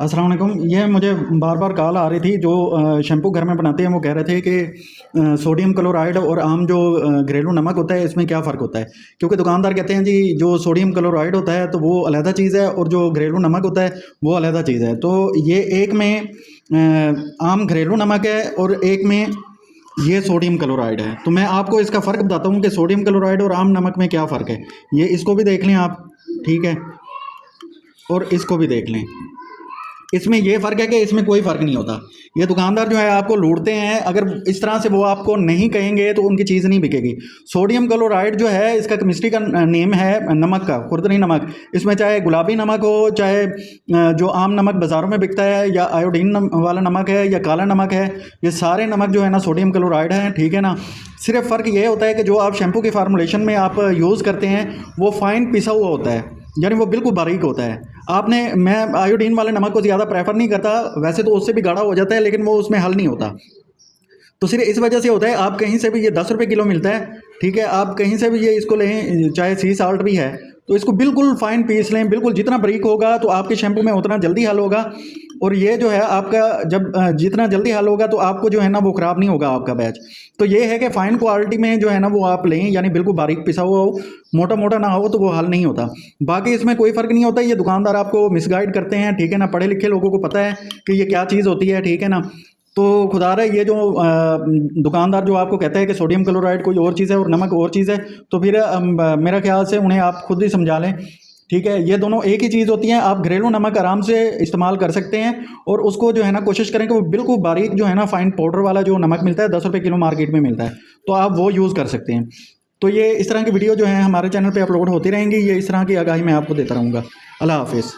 अस्सलाम वालेकुम। ये मुझे बार बार कॉल आ रही थी, जो शैम्पू घर में बनाते हैं वो कह रहे थे कि सोडियम क्लोराइड और आम जो घरेलू नमक होता है इसमें क्या फ़र्क होता है। क्योंकि दुकानदार कहते हैं जी जो सोडियम क्लोराइड होता है तो वो अलहदा चीज़ है और जो घरेलू नमक होता है वो अलहदा चीज़ है। तो ये एक में आम घरेलू नमक है और एक में ये सोडियम क्लोराइड है। तो मैं आपको इसका फ़र्क बताता हूँ कि सोडियम क्लोराइड और आम नमक में क्या फ़र्क है। ये इसको भी देख लें आप, ठीक है, और इसको भी देख लें। इसमें ये फ़र्क है कि इसमें कोई फ़र्क नहीं होता। ये दुकानदार जो है आपको लूटते हैं, अगर इस तरह से वो आपको नहीं कहेंगे तो उनकी चीज़ नहीं बिकेगी। सोडियम क्लोराइड जो है इसका केमिस्ट्री का नेम है नमक का, खुरदनी नमक। इसमें चाहे गुलाबी नमक हो, चाहे जो आम नमक बाज़ारों में बिकता है, या आयोडीन वाला नमक है, या काला नमक है, ये सारे नमक जो है ना सोडियम क्लोराइड है, ठीक है ना। सिर्फ फ़र्क ये होता है कि जो आप शैम्पू की फार्मूलेशन में आप यूज़ करते हैं वो फाइन पिसा हुआ होता है, यानी वो बिल्कुल बारीक होता है। मैं आयोडीन वाले नमक को ज़्यादा प्रेफर नहीं करता, वैसे तो उससे भी गाढ़ा हो जाता है लेकिन वो उसमें हल नहीं होता। तो सिर्फ इस वजह से होता है, आप कहीं से भी ये 10 रुपये किलो मिलता है, ठीक है, आप कहीं से भी ये इसको लें, चाहे सी साल्ट भी है, तो इसको बिल्कुल फाइन पीस लें। बिल्कुल जितना बारीक होगा तो आपके शैम्पू में उतना जल्दी हल होगा। और ये जो है आपका जब जितना जल्दी हल होगा तो आपको जो है ना वो ख़राब नहीं होगा आपका बैच। तो ये है कि फ़ाइन क्वालिटी में जो है ना वो आप लें, यानी बिल्कुल बारीक पिसा हुआ हो, मोटा मोटा ना हो, तो वो हल नहीं होता। बाकी इसमें कोई फ़र्क नहीं होता। ये दुकानदार आपको मिसगाइड करते हैं, ठीक है ना। पढ़े लिखे लोगों को पता है कि ये क्या चीज़ होती है, ठीक है ना। तो खुदा रहा ये जो दुकानदार जो आपको कहता है कि सोडियम क्लोराइड कोई और चीज़ है और नमक और चीज़ है, तो फिर मेरा ख्याल से उन्हें आप खुद ही समझा लें, ठीक है। ये दोनों एक ही चीज़ होती हैं। आप घरेलू नमक आराम से इस्तेमाल कर सकते हैं और उसको जो है ना कोशिश करें कि वो बिल्कुल बारीक जो है ना फाइन पाउडर वाला जो नमक मिलता है, 10 रुपये किलो मार्केट में मिलता है, तो आप वो यूज़ कर सकते हैं। तो ये इस तरह की वीडियो जो है हमारे चैनल पे अपलोड होती रहेंगी। ये इस तरह की आगाही मैं आपको देता रहूँगा। अल्लाह हाफिज़।